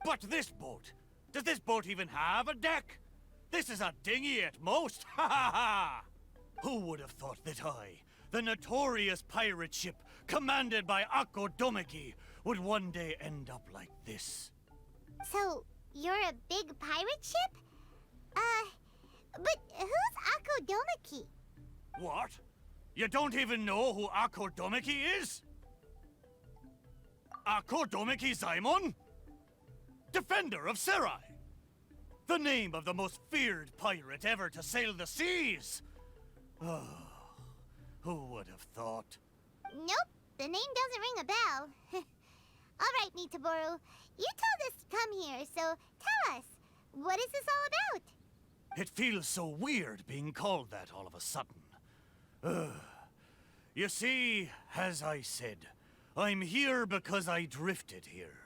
But this boat, does this boat even have a deck? This is a dinghy at most, ha ha ha! Who would have thought that I, the notorious pirate ship commanded by Akko Domeki, would one day end up like this? So, you're a big pirate ship? But who's Akko Domeki? What? You don't even know who Akko Domeki is? Akko Domeki Zaimon? Defender of Serai! The name of the most feared pirate ever to sail the seas! Oh, who would have thought? Nope, the name doesn't ring a bell. All right, Mitaboru, you told us to come here, so tell us, what is this all about? It feels so weird being called that all of a sudden. You see, as I said, I'm here because I drifted here.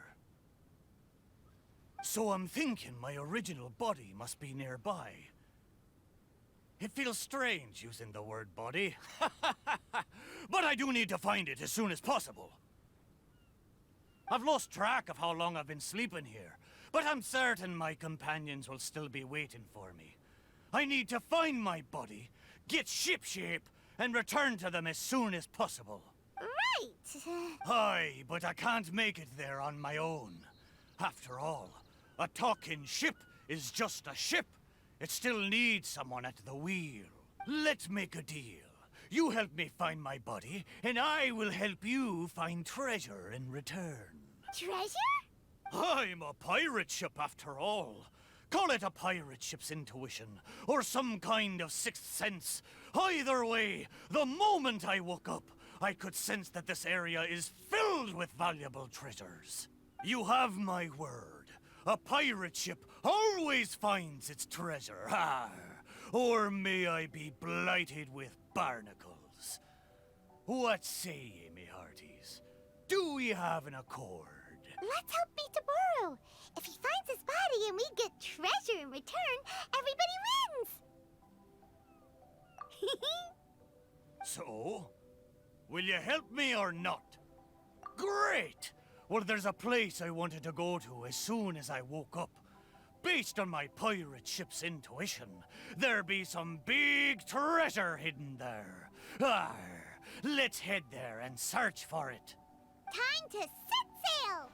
So I'm thinking my original body must be nearby. It feels strange using the word body, but I do need to find it as soon as possible. I've lost track of how long I've been sleeping here, but I'm certain my companions will still be waiting for me. I need to find my body, get shipshape, and return to them as soon as possible. Right. Aye, but I can't make it there on my own. After all, a talking ship is just a ship. It still needs someone at the wheel. Let's make a deal. You help me find my body, and I will help you find treasure in return. Treasure? I'm a pirate ship after all. Call it a pirate ship's intuition, or some kind of sixth sense. Either way, the moment I woke up, I could sense that this area is filled with valuable treasures. You have my word. A pirate ship always finds its treasure. Or may I be blighted with barnacles. What say ye, me hearties? Do we have an accord? Let's help Mitaboru. If he finds his body and we get treasure in return, everybody wins. So, will you help me or not? Great! Well, there's a place I wanted to go to as soon as I woke up. Based on my pirate ship's intuition, there be some big treasure hidden there. Let's head there and search for it. Time to set sail!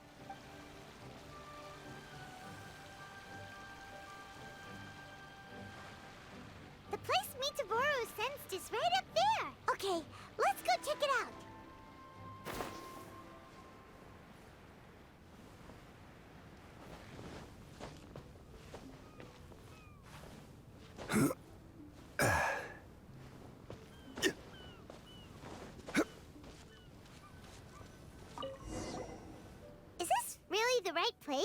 The place Mitaboru sensed is right up there. Okay, let's go check it out. Is this really the right place?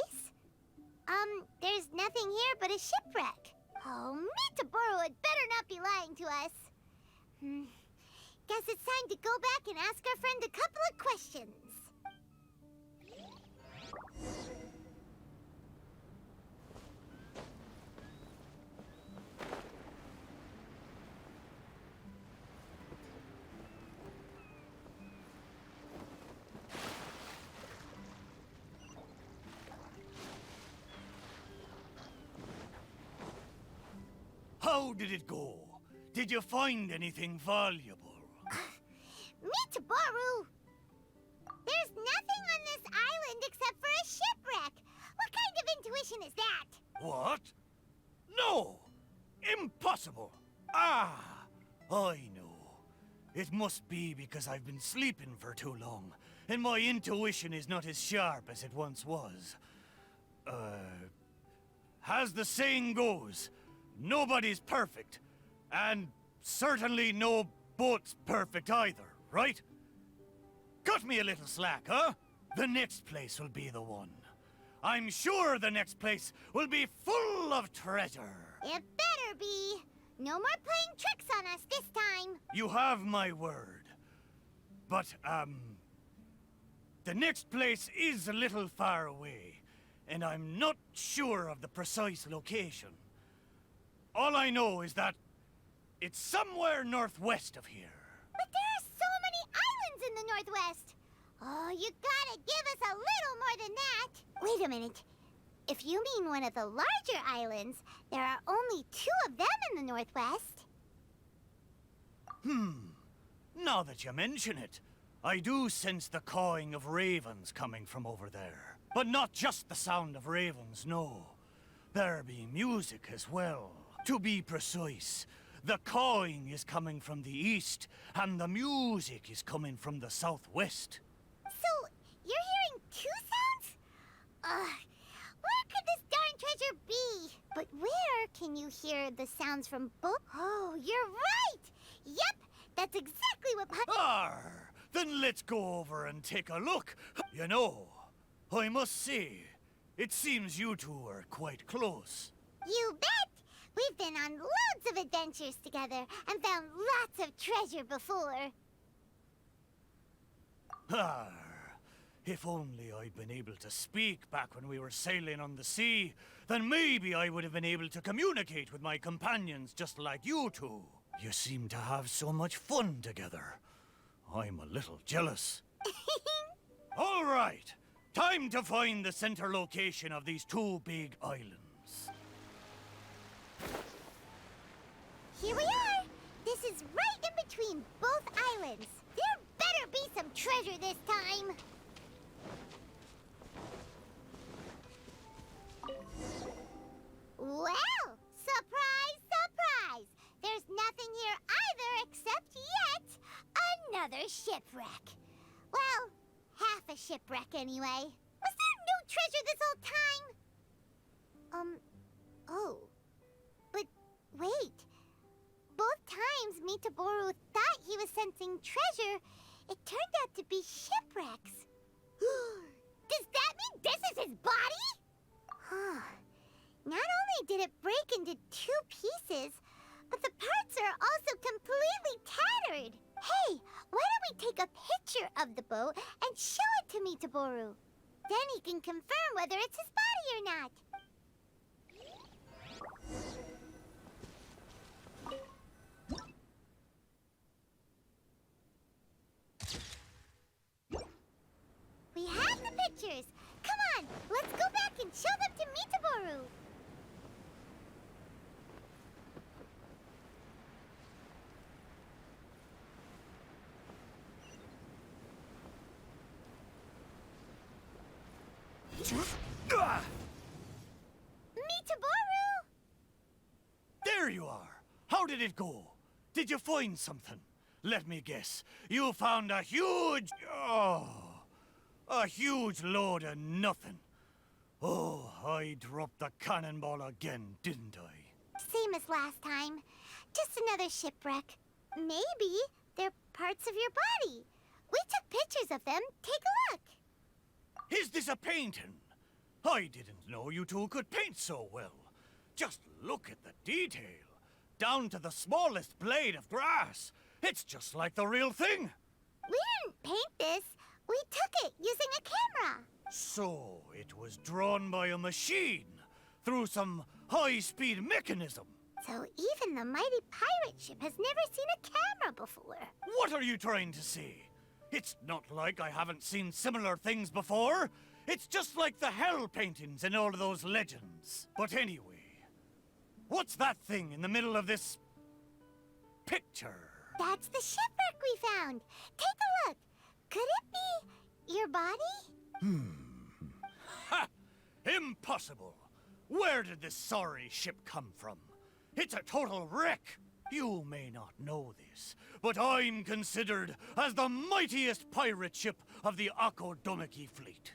There's nothing here but a shipwreck. Oh, Mitaboru had better not be lying to us. Guess it's time to go back and ask our friend a couple of questions. How did it go? Did you find anything valuable? Mitaboru! There's nothing on this island except for a shipwreck. What kind of intuition is that? What? No! Impossible! I know. It must be because I've been sleeping for too long, and my intuition is not as sharp as it once was. As the saying goes, nobody's perfect, and certainly no boat's perfect either, right? Cut me a little slack, huh? The next place will be the one. I'm sure the next place will be full of treasure. It better be. No more playing tricks on us this time. You have my word. But, the next place is a little far away, and I'm not sure of the precise location. All I know is that it's somewhere northwest of here. But there are so many islands in the northwest. Oh, you gotta give us a little more than that. Wait a minute. if you mean one of the larger islands, there are only 2 of them in the northwest. Now that you mention it, I do sense the cawing of ravens coming from over there. But not just the sound of ravens, no. There be music as well. To be precise, the cawing is coming from the east, and the music is coming from the southwest. So, you're hearing 2 sounds? Where could this darn treasure be? But where can you hear the sounds from both? Oh, you're right! Yep, that's exactly what Arr! Then let's go over and take a look. You know, I must say, it seems you two are quite close. You bet! We've been on loads of adventures together and found lots of treasure before. Arr! If only I'd been able to speak back when we were sailing on the sea, then maybe I would have been able to communicate with my companions just like you two. You seem to have so much fun together. I'm a little jealous. All right, time to find the center location of these 2 big islands. Here we are! This is right in between both islands. There better be some treasure this time! Well, surprise, surprise! There's nothing here either except yet another shipwreck. Well, half a shipwreck anyway. Was there no treasure this whole time? Oh. But wait. Both times Mitaboru thought he was sensing treasure, it turned out to be shipwrecks. Does that mean this is his body? Not only did it break into 2 pieces, but the parts are also completely tattered. Hey, why don't we take a picture of the boat and show it to Mitaboru? Then he can confirm whether it's his body or not. We have the pictures. Come on, let's go back and show them to Mitaboru. Mitaboru! There you are. How did it go? Did you find something? Let me guess. You found a huge load of nothing. Oh, I dropped the cannonball again, didn't I? Same as last time. Just another shipwreck. Maybe they're parts of your body. We took pictures of them. Take a look. Is this a painting? I didn't know you two could paint so well. Just look at the detail. Down to the smallest blade of grass. It's just like the real thing. We didn't paint this. We took it using a camera. So it was drawn by a machine through some high-speed mechanism. So even the mighty pirate ship has never seen a camera before. What are you trying to say? It's not like I haven't seen similar things before. It's just like the hell paintings in all of those legends. But anyway, what's that thing in the middle of this picture? That's the shipwreck we found. Take a look. Could it be your body? Ha! Impossible! Where did this sorry ship come from? It's a total wreck. You may not know this, but I'm considered as the mightiest pirate ship of the Akodomiki fleet.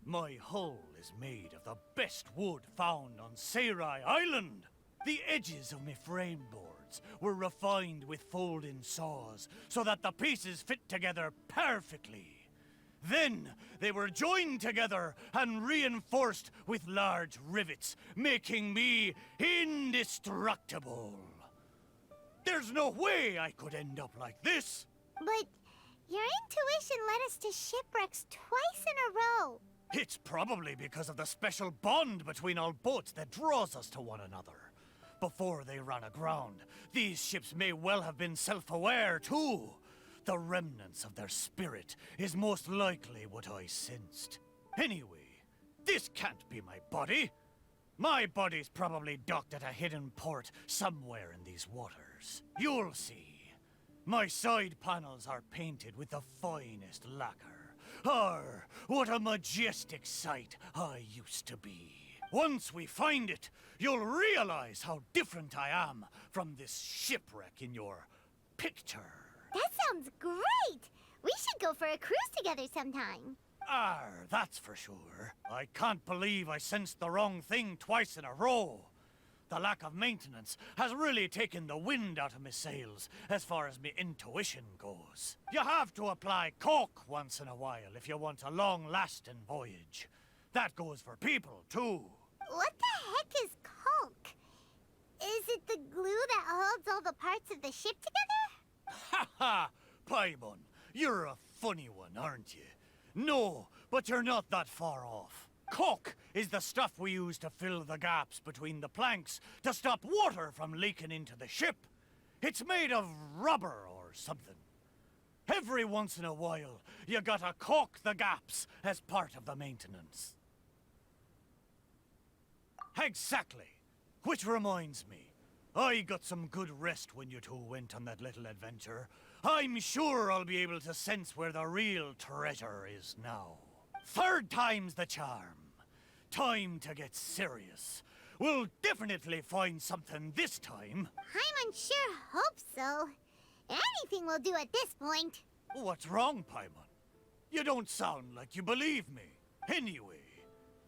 My hull is made of the best wood found on Seirai Island. The edges of my frame boards were refined with folding saws so that the pieces fit together perfectly. Then they were joined together and reinforced with large rivets, making me indestructible. There's no way I could end up like this. But your intuition led us to shipwrecks twice in a row. It's probably because of the special bond between our boats that draws us to one another. Before they ran aground, these ships may well have been self-aware too. The remnants of their spirit is most likely what I sensed. Anyway, This can't be my body. My body's probably docked at a hidden port somewhere in these waters. You'll see. My side panels are painted with the finest lacquer. Arr, what a majestic sight I used to be. Once we find it, you'll realize how different I am from this shipwreck in your picture. That sounds great! We should go for a cruise together sometime. Arr, that's for sure. I can't believe I sensed the wrong thing twice in a row. The lack of maintenance has really taken the wind out of my sails as far as my intuition goes. You have to apply cork once in a while if you want a long-lasting voyage. That goes for people, too. What the heck is caulk? Is it the glue that holds all the parts of the ship together? Ha ha! Paimon, you're a funny one, aren't you? No, but you're not that far off. Caulk is the stuff we use to fill the gaps between the planks to stop water from leaking into the ship. It's made of rubber or something. Every once in a while, you gotta caulk the gaps as part of the maintenance. Exactly. Which reminds me, I got some good rest when you two went on that little adventure. I'm sure I'll be able to sense where the real treasure is now. Third time's the charm. Time to get serious. We'll definitely find something this time. Paimon sure hope so. Anything will do at this point. What's wrong, Paimon? You don't sound like you believe me. Anyway,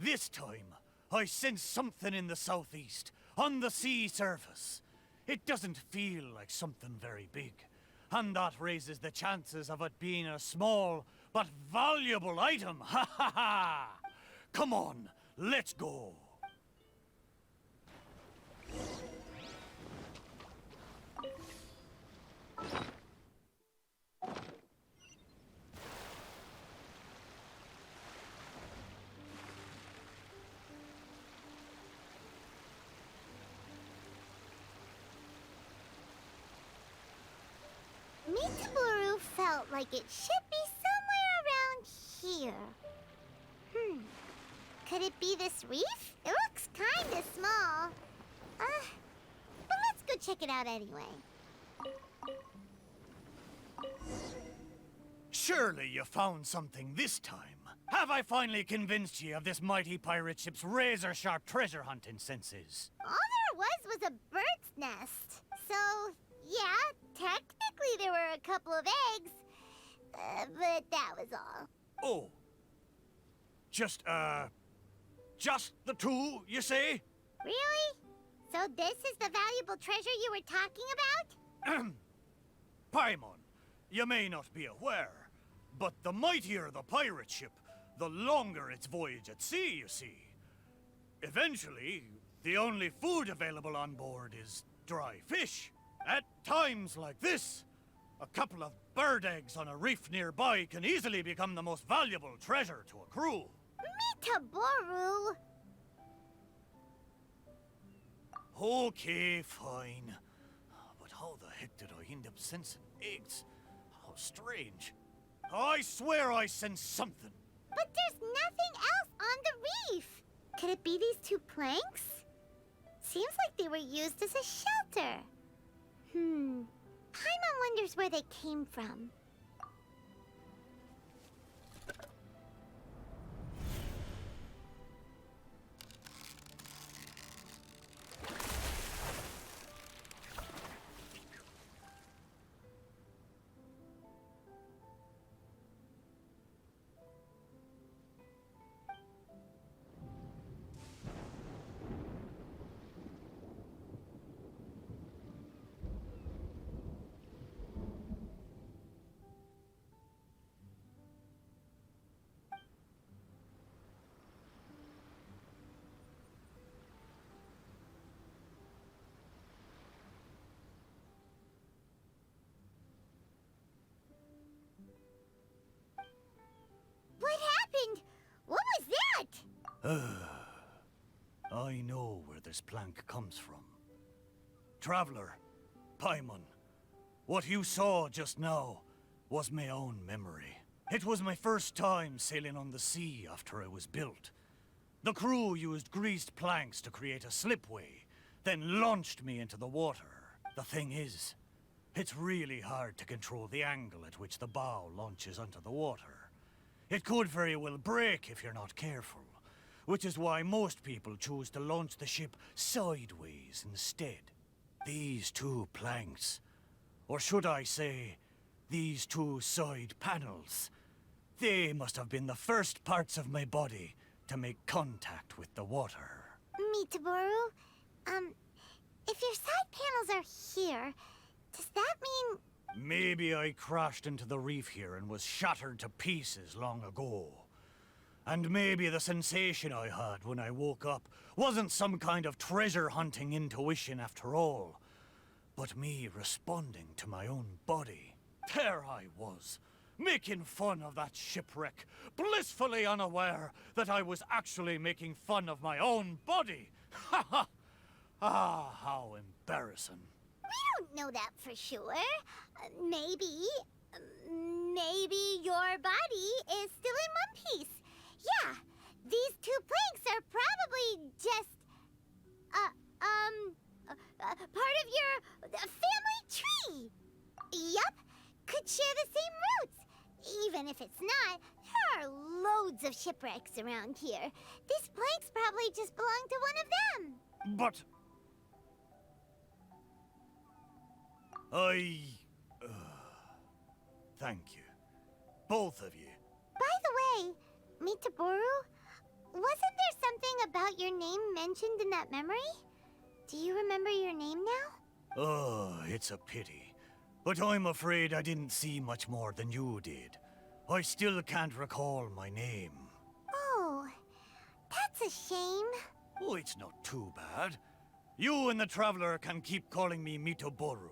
this time, I sense something in the southeast, on the sea surface. It doesn't feel like something very big, and that raises the chances of it being a small but valuable item. Ha ha ha! Come on, let's go. Mitaboru felt like it should be somewhere around here. Could it be this reef? It looks kinda small. But let's go check it out anyway. Surely you found something this time. Have I finally convinced you of this mighty pirate ship's razor-sharp treasure hunting senses? All there was a bird's nest. So, yeah, technically there were a couple of eggs. But that was all. Oh. Just the two, you say? Really? So this is the valuable treasure you were talking about? Paimon, you may not be aware, but the mightier the pirate ship, the longer its voyage at sea, you see. Eventually, the only food available on board is dry fish. At times like this, a couple of bird eggs on a reef nearby can easily become the most valuable treasure to a crew. Mitaboru! Okay, fine. But how the heck did I end up sensing eggs? How strange. I swear I sense something. But there's nothing else on the reef. Could it be these two planks? Seems like they were used as a shelter. Paimon wonders where they came from. What happened? What was that? I know where this plank comes from. Traveler, Paimon, what you saw just now was my own memory. It was my first time sailing on the sea after I was built. The crew used greased planks to create a slipway, then launched me into the water. The thing is, it's really hard to control the angle at which the bow launches onto the water. It could very well break if you're not careful, which is why most people choose to launch the ship sideways instead. These two planks, or should I say, these two side panels, they must have been the first parts of my body to make contact with the water. Mitaboru, if your side panels are here, does that mean... Maybe I crashed into the reef here and was shattered to pieces long ago. And maybe the sensation I had when I woke up wasn't some kind of treasure-hunting intuition after all, but me responding to my own body. There I was, making fun of that shipwreck, blissfully unaware that I was actually making fun of my own body. Ha ha! Ah, how embarrassing. We don't know that for sure. Maybe your body is still in one piece. Yeah, these two planks are probably just, part of your family tree. Yup, could share the same roots. Even if it's not, there are loads of shipwrecks around here. These planks probably just belong to one of them. But... thank you. Both of you. By the way, Mitaboru, wasn't there something about your name mentioned in that memory? Do you remember your name now? Oh, it's a pity. But I'm afraid I didn't see much more than you did. I still can't recall my name. Oh, that's a shame. Oh, it's not too bad. You and the Traveler can keep calling me Mitoboru.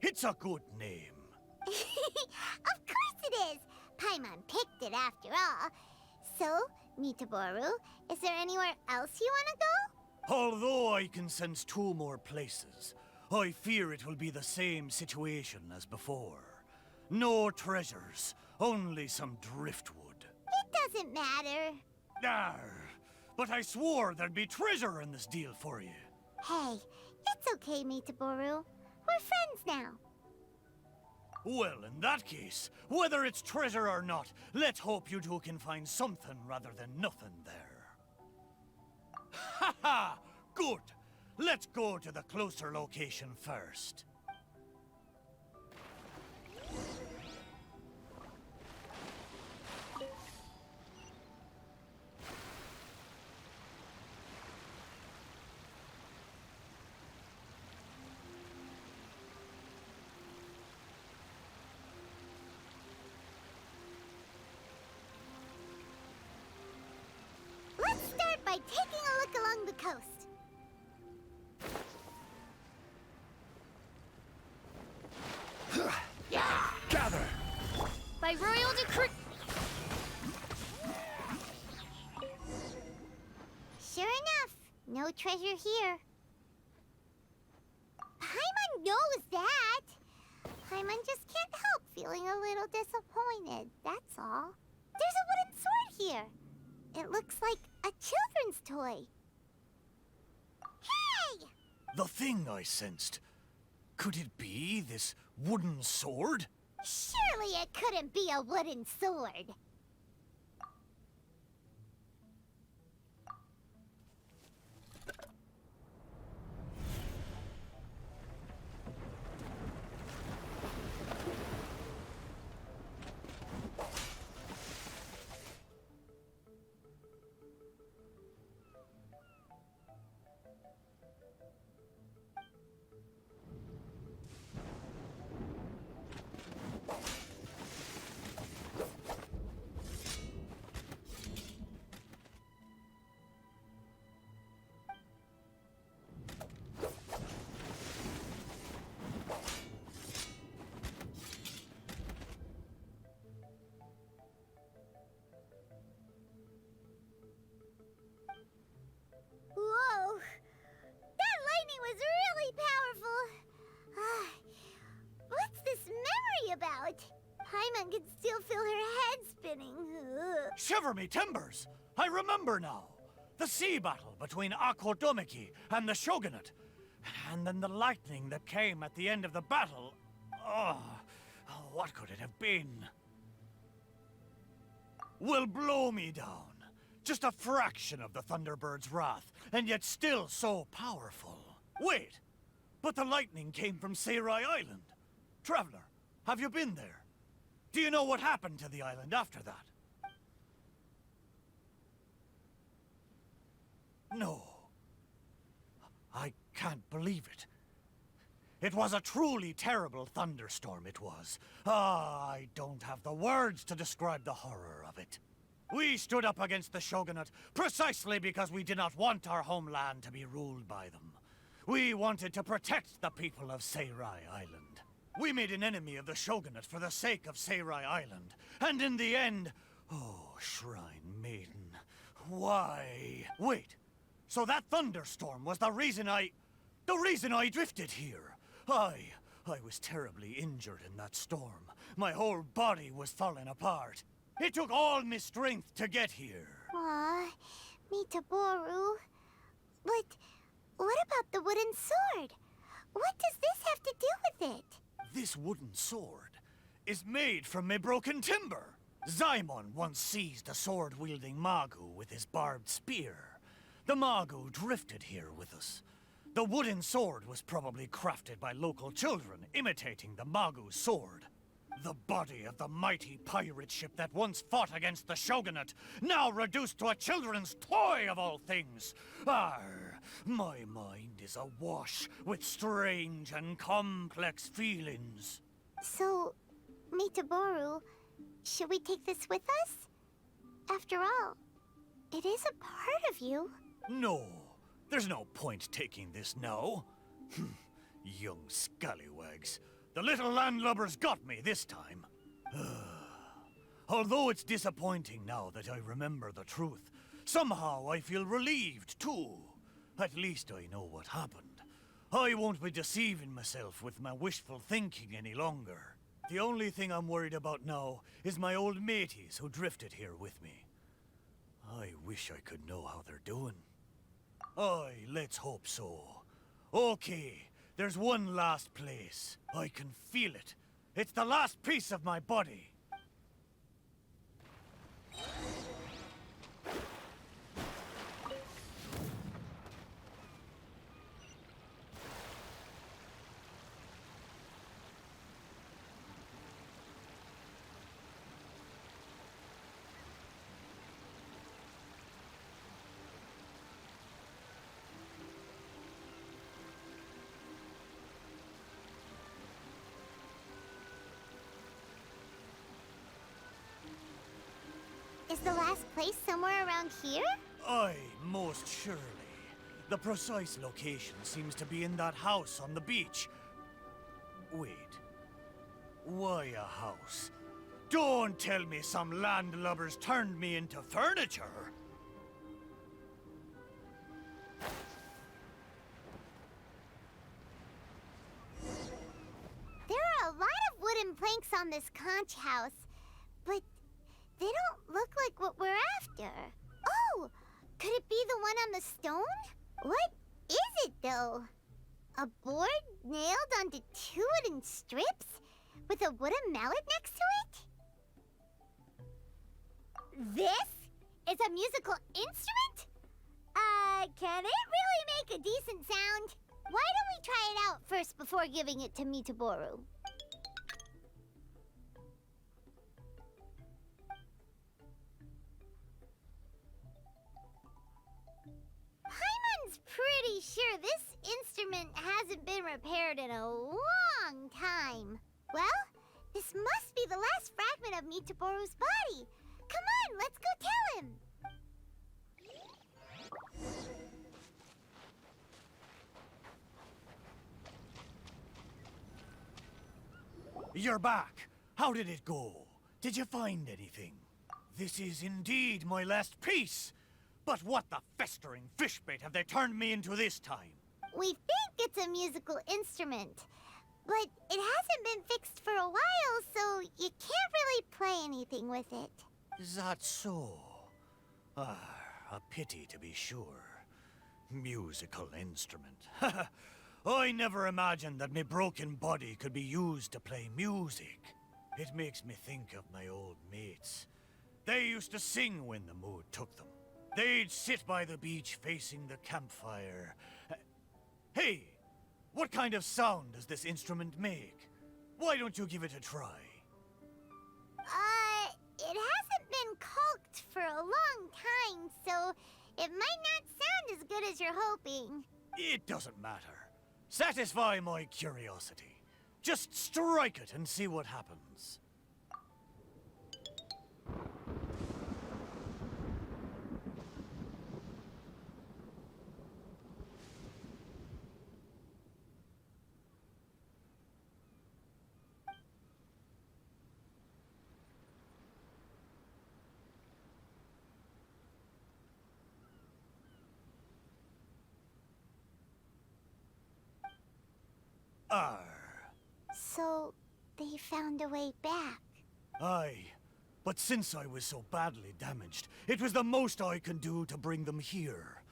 It's a good name. Of course it is! Paimon picked it after all. So, Mitaboru, is there anywhere else you want to go? Although I can sense two more places, I fear it will be the same situation as before. No treasures, only some driftwood. It doesn't matter. Arr, but I swore there'd be treasure in this deal for you. Hey, it's okay, Mitaboru. We're friends now. Well, in that case, whether it's treasure or not, let's hope you two can find something rather than nothing there. Ha ha! Good! Let's go to the closer location first. Let's start by taking a look along the coast. Gather! By royal decree... Sure enough, no treasure here. Paimon knows that. Paimon just can't help feeling a little disappointed, that's all. There's a wooden sword here. It looks like a children's toy. Hey! The thing I sensed. Could it be this wooden sword? Surely it couldn't be a wooden sword. Whoa! That lightning was really powerful. What's this memory about? Paimon can still feel her head spinning. Shiver me timbers! I remember now. The sea battle between Akodomiki and the Shogunate. And then the lightning that came at the end of the battle. Oh, what could it have been? Will blow me down. Just a fraction of the Thunderbird's wrath, and yet still so powerful. Wait, but the lightning came from Seirai Island. Traveler, have you been there? Do you know what happened to the island after that? No. I can't believe it. It was a truly terrible thunderstorm, it was. I don't have the words to describe the horror of it. We stood up against the Shogunate precisely because we did not want our homeland to be ruled by them. We wanted to protect the people of Seirai Island. We made an enemy of the Shogunate for the sake of Seirai Island. And in the end... Oh, Shrine Maiden. Why? Wait. So that thunderstorm was the reason I drifted here. I was terribly injured in that storm. My whole body was falling apart. It took all my strength to get here. Aw, Mitaboru. But what about the wooden sword? What does this have to do with it? This wooden sword is made from my broken timber. Zaimon once seized a sword-wielding Magu with his barbed spear. The Magu drifted here with us. The wooden sword was probably crafted by local children, imitating the Magu's sword. The body of the mighty pirate ship that once fought against the Shogunate, now reduced to a children's toy of all things. Arr, my mind is awash with strange and complex feelings. So, Mitaboru, should we take this with us? After all, it is a part of you. No, there's no point taking this now. Young scallywags. The little landlubbers got me this time. Although it's disappointing now that I remember the truth, somehow I feel relieved too. At least I know what happened. I won't be deceiving myself with my wishful thinking any longer. The only thing I'm worried about now is my old mateys who drifted here with me. I wish I could know how they're doing. Aye, let's hope so. Okay, there's one last place. I can feel it. It's the last piece of my body. Is the last place somewhere around here? Aye, most surely. The precise location seems to be in that house on the beach. Wait. Why a house? Don't tell me some landlubbers turned me into furniture! There are a lot of wooden planks on this conch house, but they don't look like what we're after. Oh! Could it be the one on the stone? What is it, though? A board nailed onto two wooden strips? With a wooden mallet next to it? This is a musical instrument? Can it really make a decent sound? Why don't we try it out first before giving it to Mitaboru? Paimon's pretty sure this instrument hasn't been repaired in a long time. Well, this must be the last fragment of Mitaboru's body. Come on, let's go tell him. You're back. How did it go? Did you find anything? This is indeed my last piece. But what the festering fishbait have they turned me into this time? We think it's a musical instrument, but it hasn't been fixed for a while, so you can't really play anything with it. Is that so? a pity to be sure. Musical instrument. I never imagined that my broken body could be used to play music. It makes me think of my old mates. They used to sing when the mood took them. They'd sit by the beach facing the campfire. Hey, what kind of sound does this instrument make? Why don't you give it a try? It hasn't been caulked for a long time, so it might not sound as good as you're hoping. It doesn't matter. Satisfy my curiosity. Just strike it and see what happens. So, they found a way back. Aye. But since I was so badly damaged, it was the most I could do to bring them here.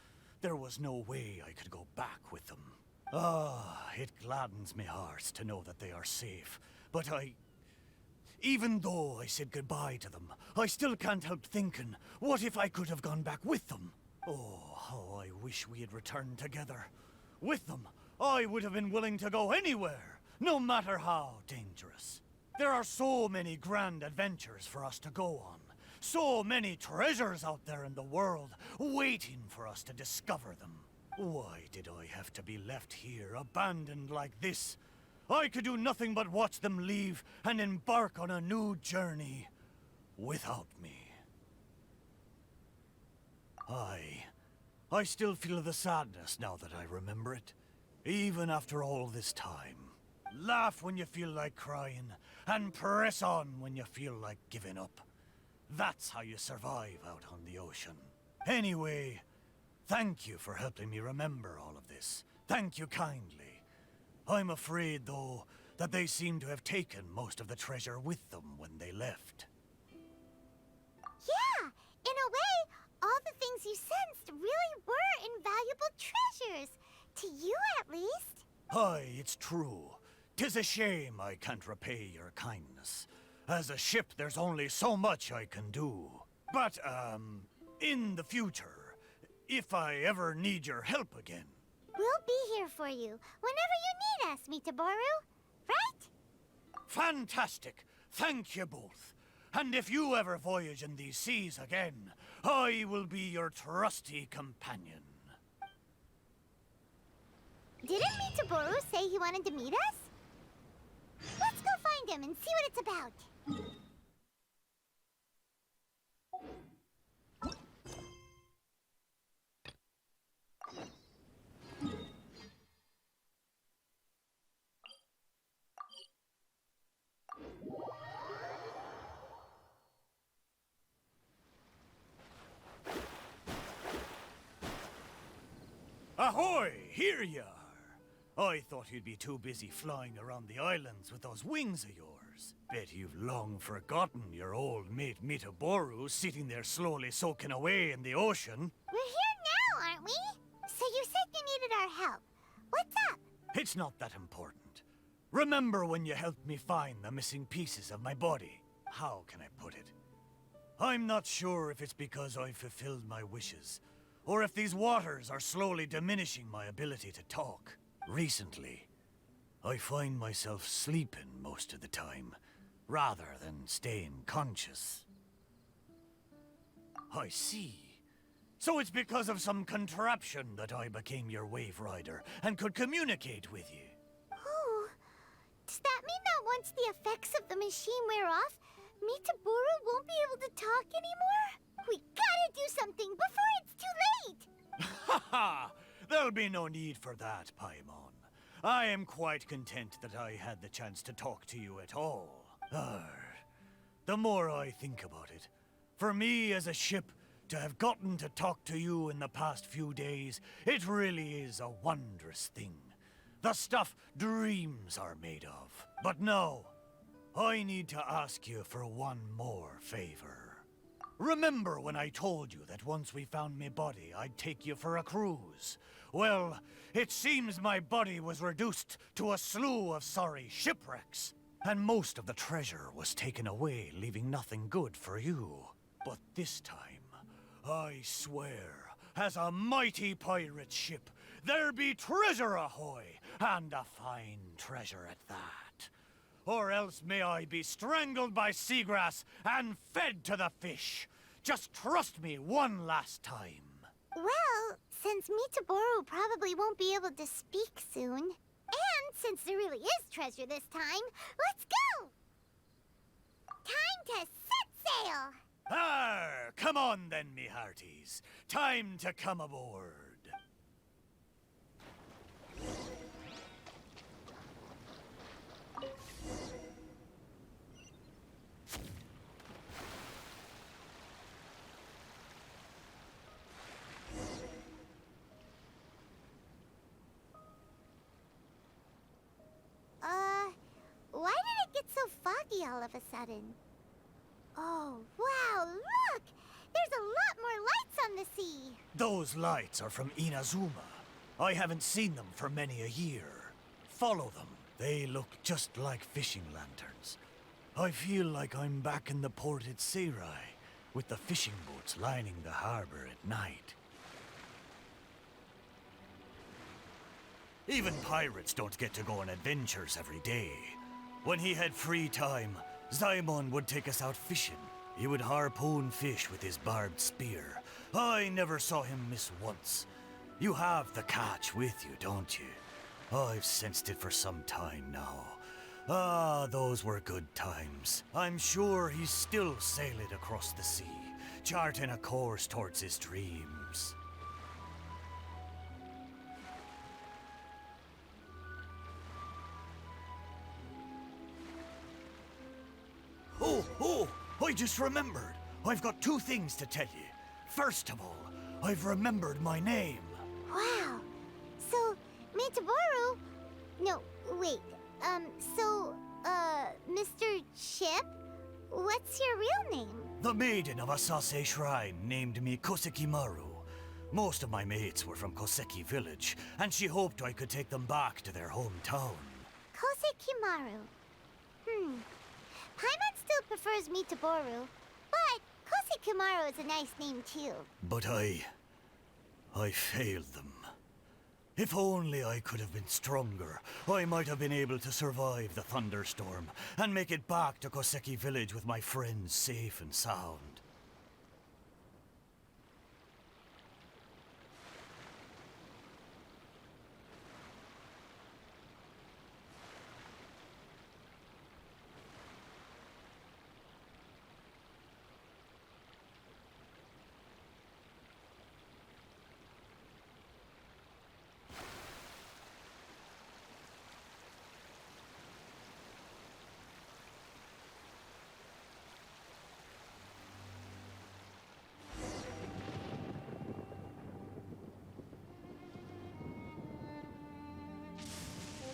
There was no way I could go back with them. It gladdens me heart to know that they are safe. But even though I said goodbye to them, I still can't help thinking, what if I could have gone back with them? Oh, how I wish we had returned together. With them, I would have been willing to go anywhere. No matter how dangerous. There are so many grand adventures for us to go on. So many treasures out there in the world, waiting for us to discover them. Why did I have to be left here, abandoned like this? I could do nothing but watch them leave and embark on a new journey without me. I still feel the sadness now that I remember it, even after all this time. Laugh when you feel like crying, and press on when you feel like giving up. That's how you survive out on the ocean. Anyway, thank you for helping me remember all of this. Thank you kindly. I'm afraid, though, that they seem to have taken most of the treasure with them when they left. Yeah, in a way, all the things you sensed really were invaluable treasures. To you, at least. Aye, it's true. 'Tis a shame I can't repay your kindness. As a ship, there's only so much I can do. But, in the future, if I ever need your help again... We'll be here for you, whenever you need us, Mitaboru. Right? Fantastic! Thank you both. And if you ever voyage in these seas again, I will be your trusty companion. Didn't Mitaboru say he wanted to meet us? Let's go find him and see what it's about. Ahoy! Here you are! I thought you'd be too busy flying around the islands with those wings of yours. Bet you've long forgotten your old mate Mitaboru sitting there slowly soaking away in the ocean. We're here now, aren't we? So you said you needed our help. What's up? It's not that important. Remember when you helped me find the missing pieces of my body? How can I put it? I'm not sure if it's because I've fulfilled my wishes, or if these waters are slowly diminishing my ability to talk. Recently, I find myself sleeping most of the time, rather than staying conscious. I see. So it's because of some contraption that I became your wave rider and could communicate with you. Oh, does that mean that once the effects of the machine wear off, Mitaboru won't be able to talk anymore? We gotta do something before it's too late! Ha ha! There'll be no need for that, Paimon. I am quite content that I had the chance to talk to you at all. The more I think about it, for me as a ship, to have gotten to talk to you in the past few days, it really is a wondrous thing. The stuff dreams are made of. But now, I need to ask you for one more favor. remember when I told you that once we found me body, I'd take you for a cruise? Well, it seems my body was reduced to a slew of sorry shipwrecks. And most of the treasure was taken away, leaving nothing good for you. But this time, I swear, as a mighty pirate ship, there be treasure ahoy, and a fine treasure at that. Or else may I be strangled by seagrass and fed to the fish. Just trust me one last time. Well, since Mitaboru probably won't be able to speak soon, and since there really is treasure this time, let's go! Time to set sail! Arr! Come on then, me hearties. Time to come aboard. Why did it get so foggy all of a sudden? Oh, wow, look! There's a lot more lights on the sea! Those lights are from Inazuma. I haven't seen them for many a year. Follow them. They look just like fishing lanterns. I feel like I'm back in the port at Seirai, with the fishing boats lining the harbor at night. Even pirates don't get to go on adventures every day. When he had free time, Zaimon would take us out fishing. He would harpoon fish with his barbed spear. I never saw him miss once. You have the catch with you, don't you? I've sensed it for some time now. Ah, those were good times. I'm sure he's still sailing across the sea, charting a course towards his dreams. Oh, I just remembered. I've got two things to tell you. First of all, I've remembered my name. Wow. So, Mitaboru... No, wait. Mr. Chip? What's your real name? The maiden of Asase Shrine named me Kosekimaru. Most of my mates were from Koseki village, and she hoped I could take them back to their hometown. Kosekimaru. Paimon still prefers Mitaboru, but Kosekimaru is a nice name too. But I failed them. If only I could have been stronger, I might have been able to survive the thunderstorm and make it back to Koseki village with my friends safe and sound.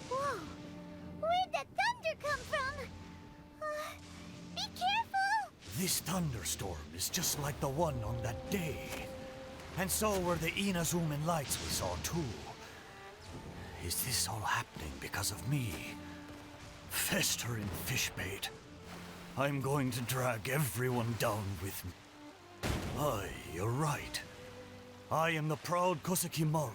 Whoa! Where'd that thunder come from? Be careful! This thunderstorm is just like the one on that day. And so were the Inazuman lights we saw too. Is this all happening because of me? Festering fishbait. I'm going to drag everyone down with me. Aye, you're right. I am the proud Kosekimaru,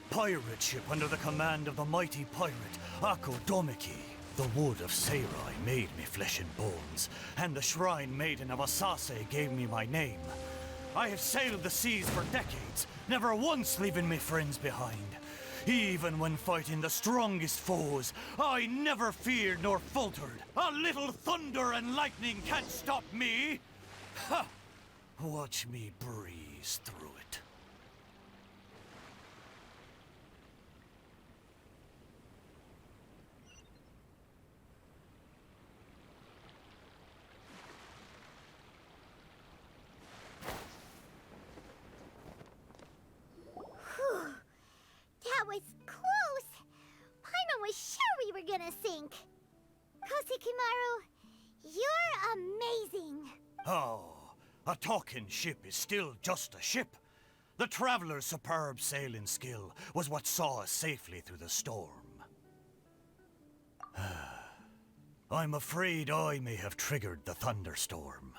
pirate ship under the command of the mighty pirate Ako Domeki. The wood of Seirai made me flesh and bones, and the shrine maiden of Asase gave me my name. I have sailed the seas for decades, never once leaving me friends behind. Even when fighting the strongest foes, I never feared nor faltered. A little thunder and lightning can't stop me. Ha! Watch me breeze through it. Whew. That was close! Paimon was sure we were gonna sink. Kosekimaru, you're amazing. Oh, A talking ship is still just a ship. The traveler's superb sailing skill was what saw us safely through the storm. I'm afraid I may have triggered the thunderstorm.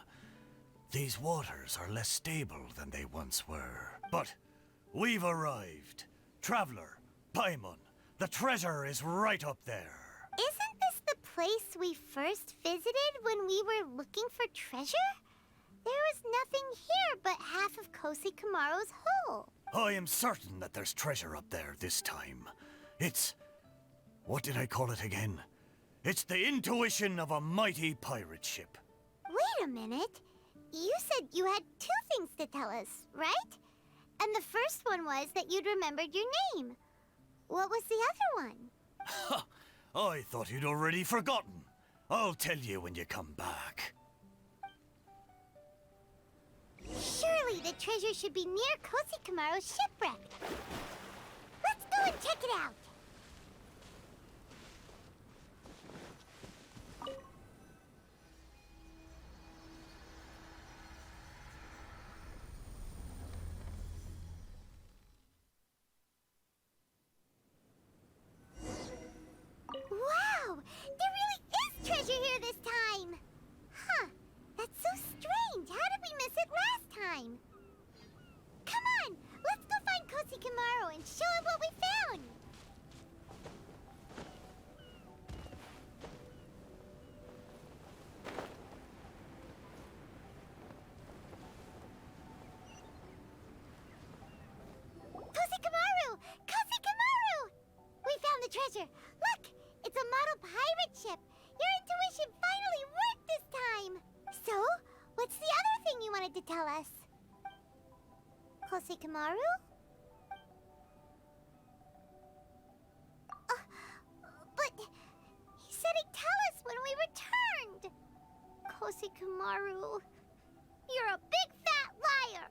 These waters are less stable than they once were. But we've arrived. Traveler, Paimon, the treasure is right up there. Isn't this the place we first visited when we were looking for treasure? There was nothing here but half of Kosi Kamaro's hull. I am certain that there's treasure up there this time. It's... what did I call it again? It's the intuition of a mighty pirate ship. Wait a minute. You said you had two things to tell us, right? And the first one was that you'd remembered your name. What was the other one? Ha! I thought you'd already forgotten. I'll tell you when you come back. Surely the treasure should be near Kosi Kamaro's shipwreck. Let's go and check it out. Wow! There really is treasure here this time! Huh. That's so strange. How did we miss it last time? Come on! Let's go find Kosi Kamaro and show him what we found! Kosi Kamaru! Kosi Kamaru! We found the treasure! Look! It's a model pirate ship! Your intuition finally worked this time! So, what's the other thing you wanted to tell us? Kosi Kamaru? But he said he'd tell us when we returned! Kosi Kamaru, you're a big fat liar!